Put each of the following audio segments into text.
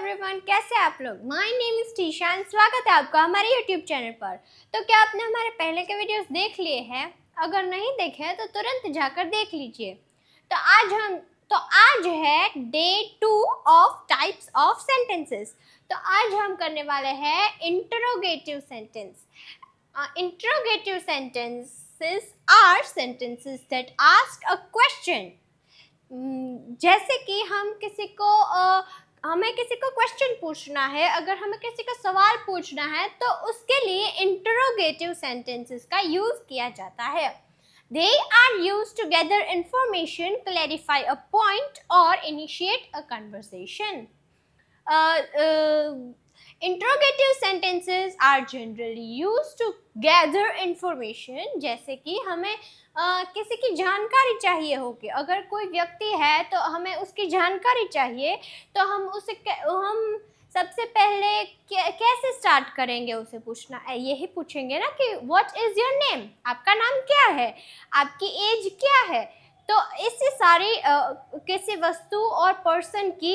Everyone, कैसे आप लोग। माय नेम इज टीशान, स्वागत है आपका हमारे यूट्यूब चैनल पर। तो क्या आपने हमारे पहले के वीडियोस देख लिए हैं? अगर नहीं देखे हैं तो तुरंत जाकर देख लीजिए। तो आज है day 2 of types of sentences. तो आज हम करने वाले हैं interrogative sentence. Interrogative sentences are sentences that ask a question. जैसे कि हमें किसी को क्वेश्चन पूछना है, अगर हमें किसी को सवाल पूछना है तो उसके लिए इंटरोगेटिव सेंटेंसेस का यूज किया जाता है। They are used to gather information, clarify a point or initiate a conversation. Interrogative sentences are generally used to gather information. जैसे कि हमें किसी की जानकारी चाहिए होगी, अगर कोई व्यक्ति है तो हमें उसकी जानकारी चाहिए, तो हम सबसे पहले कैसे स्टार्ट करेंगे उसे पूछना, यही पूछेंगे ना कि व्हाट इज़ योर नेम, आपका नाम क्या है, आपकी एज क्या है। तो इससे सारी किसी वस्तु और पर्सन की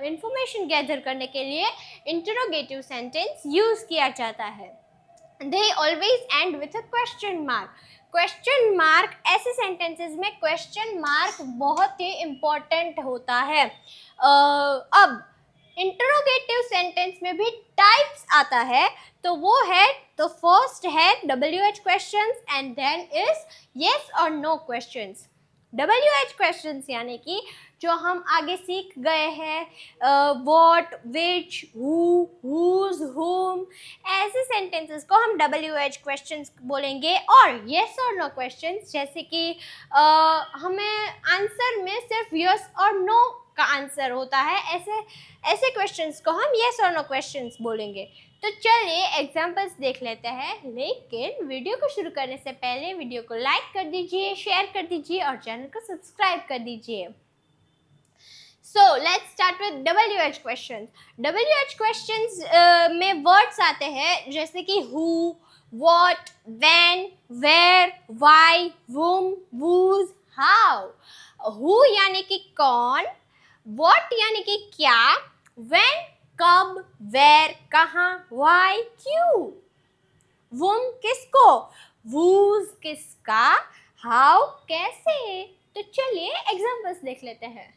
इंफॉर्मेशन गैदर करने के लिए इंटरोगेटिव सेंटेंस यूज़ किया जाता है। They always end with a question mark. Question mark, ऐसे सेंटेंसेस में क्वेश्चन मार्क बहुत ही इम्पोर्टेंट होता है। अब इंटरोगेटिव सेंटेंस में भी टाइप्स आता है, तो वो है, तो फर्स्ट है WH questions and then is yes और नो क्वेश्चंस। WH क्वेश्चंस यानी कि जो हम आगे सीख गए हैं, व्हाट, विच, हु, हुज, हुम, ऐसे सेंटेंसेस को हम WH क्वेश्चंस बोलेंगे। और येस और नो क्वेश्चंस, जैसे कि हमें आंसर में सिर्फ यस और नो का आंसर होता है, ऐसे क्वेश्चंस को हम येस और नो क्वेश्चंस बोलेंगे। तो चलिए एग्जाम्पल्स देख लेते हैं, लेकिन वीडियो को शुरू करने से पहले वीडियो को लाइक कर दीजिए, शेयर कर दीजिए और चैनल को सब्सक्राइब कर दीजिए। So let's start with WH questions. WH questions में वर्ड्स आते हैं जैसे कि who, what, when, where, why, whom, whose, how. Who यानी कि कौन, what यानी कि क्या, when कब, where कहाँ, why क्यों, whom किसको, whose किसका, how कैसे। तो चलिए एग्जाम्पल्स देख लेते हैं।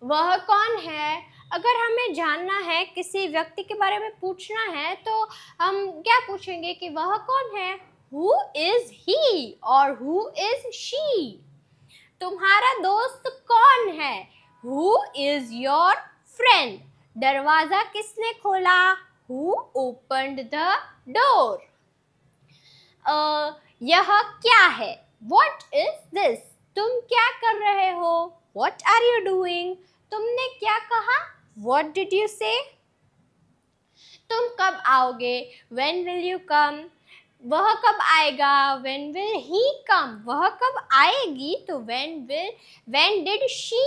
वह कौन है, अगर हमें जानना है, किसी व्यक्ति के बारे में पूछना है तो हम क्या पूछेंगे कि वह कौन है, हु इज ही और हु इज शी। तुम्हारा दोस्त कौन है, हु इज योर फ्रेंड। दरवाजा किसने खोला, हु ओपन्ड द डोर। यह क्या है, व्हाट इज दिस। तुम क्या कर रहे हो, व्हाट आर यू डूइंग। तुमने क्या कहा, व्हाट डिड यू से। तुम कब आओगे, व्हेन विल यू कम। वह कब आएगा, व्हेन विल ही कम। वह कब आएगी, तो व्हेन डिड शी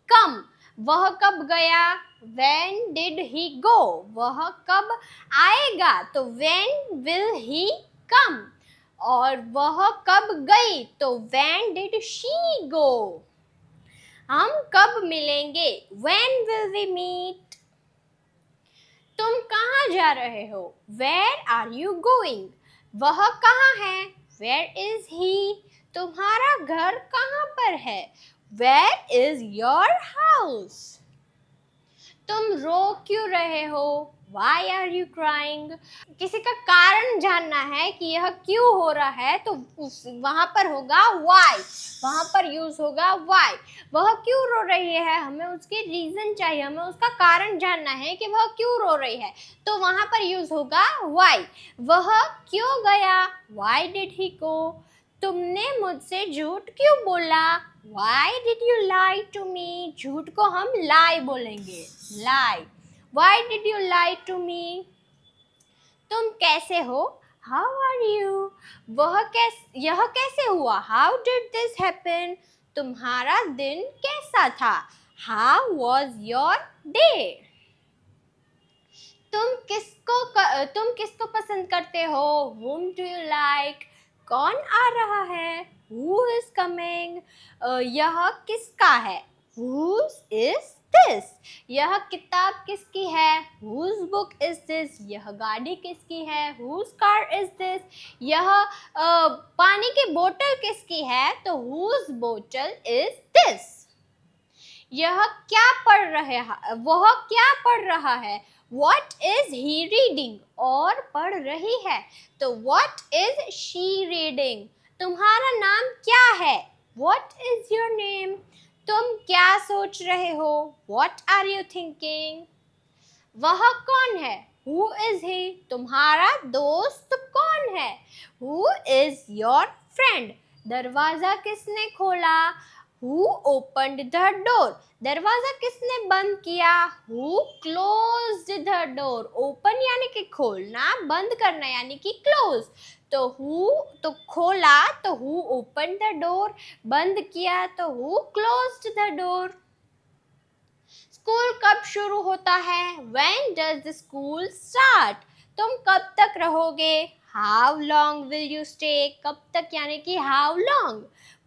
कम। वह कब गया, व्हेन डिड ही गो। वह कब आएगा, तो व्हेन विल ही कम। और वह कब गई, तो व्हेन डिड शी गो। हम कब मिलेंगे, when will we meet। तुम कहाँ जा रहे हो, where are you going। वह कहाँ है, where is he। तुम्हारा घर कहाँ पर है, where is your house। तुम रो क्यों रहे हो, why are you crying। किसी का कारण जानना है कि यह क्यों हो रहा है, तो वहाँ पर होगा why, वहाँ पर यूज होगा why। वह क्यों रो रही है, हमें उसकी रीजन चाहिए, हमें उसका कारण जानना है कि वह क्यों रो रही है, तो वहाँ पर यूज होगा why। वह क्यों गया, why did he go। तुमने मुझसे झूठ क्यों बोला, why did you lie to me। झूठ को हम lie बोलेंगे, lie। why did you lie to me। तुम कैसे हो, how are you। यह कैसे हुआ, how did this happen। तुम्हारा दिन कैसा था, how was your day। तुम किसको पसंद करते हो, whom do you like। कौन आ रहा है, who is coming। यह किसका है, whose is this? यह किताब किसकी है? Whose book is this? यह गाड़ी किसकी है? Whose car is this? यह पानी की बोतल किसकी है? तो whose bottle is this? यह क्या पढ़ रहे हैं? वह क्या पढ़ रहा है? What is he reading? और पढ़ रही है तो what is she reading? तुम्हारा नाम क्या है? What is your name? तुम क्या सोच रहे हो? What are you thinking? वह कौन है? Who is he? तुम्हारा दोस्त कौन है? Who is your friend? दरवाजा किसने खोला? Who opened the door? दरवाजा किसने बंद किया? Who closed the door? Open यानी कि खोलना, बंद करना यानी कि close. तो who तो खोला तो who opened the door, बंद किया तो who closed the door. School कब शुरू होता है? When does the school start? तुम कब तक रहोगे? How long will you stay? कब तक यानी कि how long.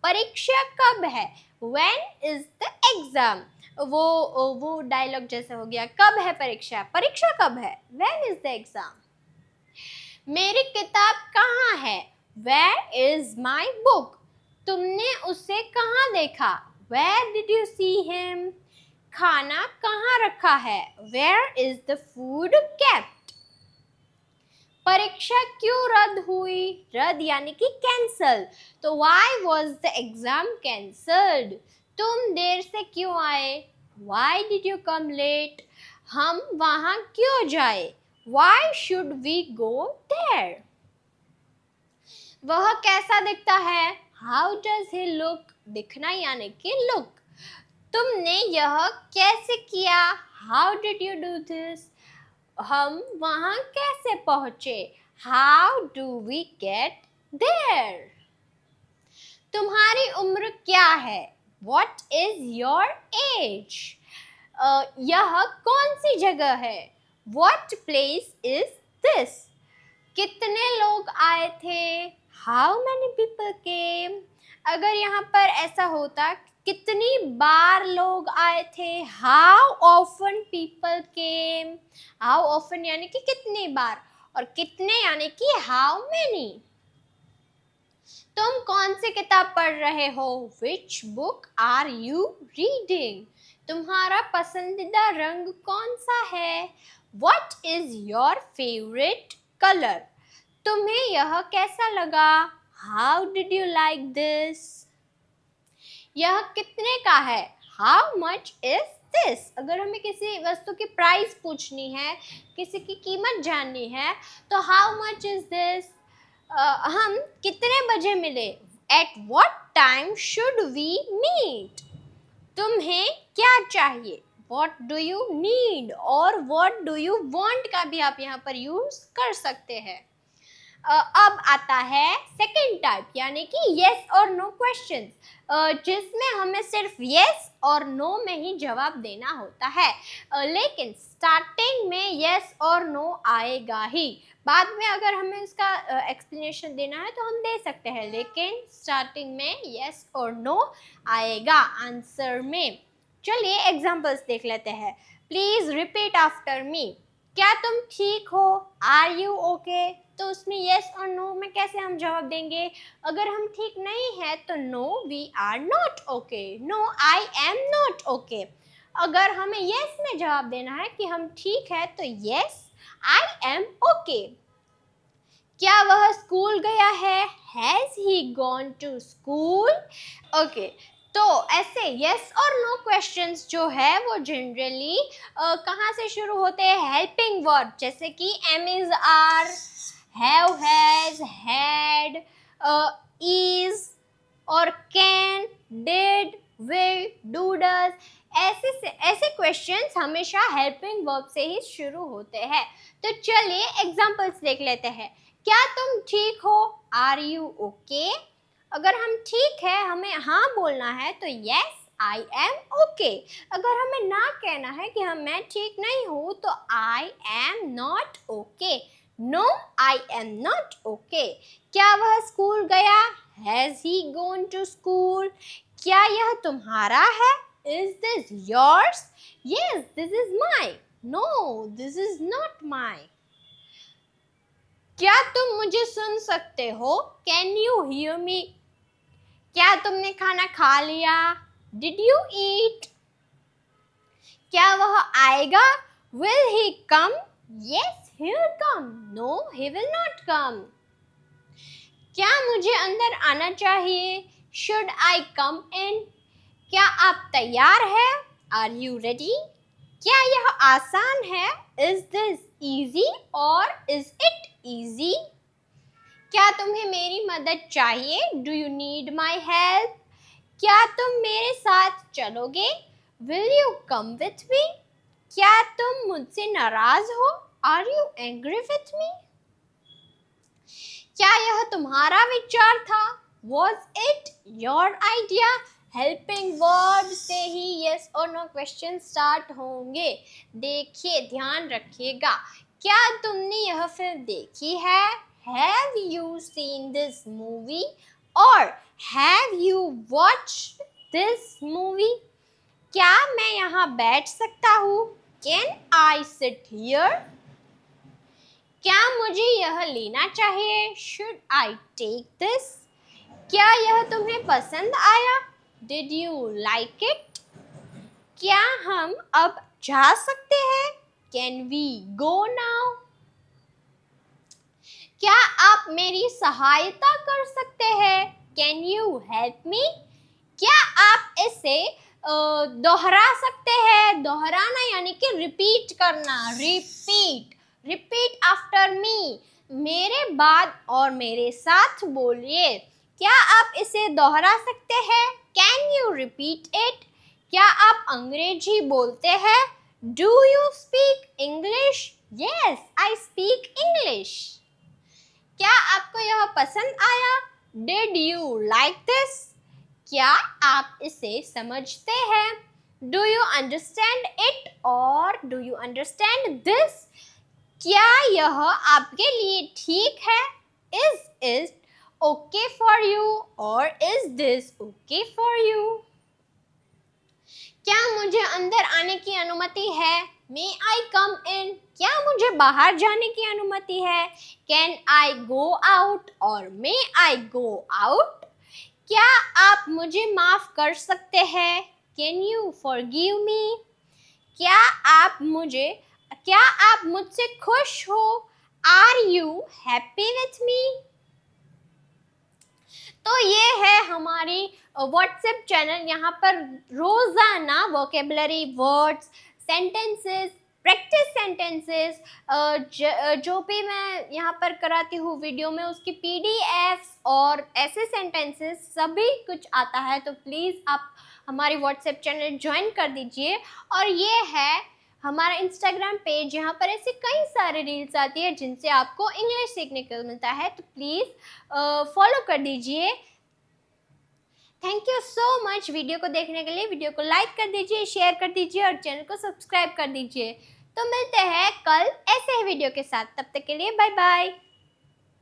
परीक्षा कब है? When is the exam? वो डायलॉग जैसे हो गया. कब है परीक्षा? परीक्षा कब है? When is the exam? मेरी किताब कहाँ है? Where is my book? तुमने उसे कहाँ देखा? Where did you see him? खाना कहाँ रखा है? Where is the food kept? परीक्षा क्यों रद्द हुई? रद्द यानी कि कैंसल. तो why was the exam cancelled? तुम देर से क्यों आए? Why did you come late? हम वहाँ क्यों जाए? Why should we go there? वह कैसा दिखता है? How does he look? दिखना यानी कि look. तुमने यह कैसे किया? How did you do this? हम वहाँ कैसे पहुँचे? How do we get there? तुम्हारी उम्र क्या है? What is your age? यह कौन सी जगह है? What place is this? कितने लोग आए थे? How many people came? अगर यहाँ पर ऐसा होता कितनी बार लोग आए थे? How often people came? How often यानी कि कितनी बार और कितने यानी कि how many. तुम कौन सी किताब पढ़ रहे हो? Which book are you reading? तुम्हारा पसंदीदा रंग कौन सा है? What is your favorite color? तुम्हें यह कैसा लगा? How did you like this? यह कितने का है? How much is this? अगर हमें किसी वस्तु की प्राइस पूछनी है, किसी की कीमत जाननी है, तो how much is this? हम कितने बजे मिले? At what time should we meet? तुम्हें क्या चाहिए? What do you need? और what do you want का भी आप यहाँ पर यूज कर सकते हैं. अब आता है सेकेंड टाइप यानी कि येस और नो क्वेश्चन, जिसमें हमें सिर्फ येस और नो में ही जवाब देना होता है. लेकिन स्टार्टिंग में येस और नो आएगा ही. बाद में अगर हमें इसका एक्सप्लेनेशन देना है तो हम दे सकते हैं, लेकिन स्टार्टिंग में येस और नो आएगा आंसर में. चलिए एग्जाम्पल्स देख लेते हैं. Please repeat after me. क्या तुम ठीक हो? Are you okay? तो उसमें येस और नो में कैसे हम जवाब देंगे? अगर हम ठीक नहीं है तो no we are not okay. No I am not okay. अगर हमें येस में जवाब देना है कि हम ठीक है तो येस आई एम ओके. क्या वह स्कूल गया है? Has he gone to school? Okay. तो ऐसे येस और नो क्वेश्चंस जो है वो जनरली कहाँ से शुरू होते हैं? हेल्पिंग वर्ब जैसे कि am is are, have has had, is और can, did, will, do, does. ऐसे क्वेश्चंस हमेशा हेल्पिंग वर्ब से ही शुरू होते हैं. तो चलिए एग्जांपल्स देख लेते हैं. क्या तुम ठीक हो? Are you okay? अगर हम ठीक है हमें हाँ बोलना है तो यस आई एम ओके. अगर हमें ना कहना है कि मैं ठीक नहीं हूँ तो I am not okay. No I am not okay. क्या वह स्कूल गया? Has he gone to school? क्या यह तुम्हारा है? Is this yours? Yes, this is mine. No, this is not mine. क्या तुम मुझे सुन सकते हो? Can you hear me? क्या तुमने खाना खा लिया? Did you eat? क्या वह आएगा? Will he come? Yes, he'll come. No, he will not come. क्या मुझे अंदर आना चाहिए? Should I come in? क्या आप तैयार हैं? Are you ready? क्या यह आसान है? Is this easy or is it easy? क्या तुम्हें मेरी मदद चाहिए? Do you need my help? क्या तुम मेरे साथ चलोगे? Will you come with me? क्या तुम मुझसे नाराज हो? Are you angry with me? क्या यह तुम्हारा विचार था? Was it your idea? Helping verb से ही यस और नो क्वेश्चन स्टार्ट होंगे। देखिए, ध्यान रखिएगा। क्या तुमने यह फिल्म देखी है? Have you seen this movie? और have you watched this movie? क्या मैं यहाँ बैठ सकता हूँ? Can I sit here? क्या मुझे यह लेना चाहिए? Should I take this? क्या यह तुम्हें पसंद आया? Did you like it? क्या हम अब जा सकते हैं? Can we go now? क्या आप मेरी सहायता कर सकते हैं? Can you help me? क्या आप इसे दोहरा सकते हैं? दोहराना यानी कि रिपीट करना। रिपीट आफ्टर मी। मेरे बाद और मेरे साथ बोलिए। क्या आप इसे दोहरा सकते हैं? Can you repeat it? क्या आप अंग्रेजी बोलते हैं? Do you speak English? Yes, I speak English. क्या आपको यह पसंद आया? Did you like this? क्या आप इसे समझते हैं? Do you understand it or do you understand this? क्या यह आपके लिए ठीक है? Is it okay for you or is this okay for you? क्या मुझे अंदर आने की अनुमति है? May I come in? क्या मुझे बाहर जाने की अनुमति है? Can I go out or may I go out? क्या आप मुझे माफ कर सकते हैं? Can you forgive me? क्या आप मुझसे खुश हो? Are you happy with me? तो ये है हमारी व्हाट्सएप चैनल। यहाँ पर रोज़ाना vocabulary words, sentences, practice sentences जो भी मैं यहाँ पर कराती हूँ वीडियो में, उसकी पीडीएफ्स और ऐसे सेंटेंसेस सभी कुछ आता है। तो प्लीज़ आप हमारी व्हाट्सएप चैनल ज्वाइन कर दीजिए। और ये है हमारा इंस्टाग्राम पेज, यहाँ पर ऐसे कई सारे रील्स आती है जिनसे आपको इंग्लिश सीखने को मिलता है। तो प्लीज़ फॉलो कर दीजिए। Thank you so much video को देखने के लिए। वीडियो को लाइक कर दीजिए, शेयर कर दीजिए और चैनल को सब्सक्राइब कर दीजिए। तो मिलते हैं कल ऐसे ही वीडियो के साथ। तब तक के लिए बाय बाय।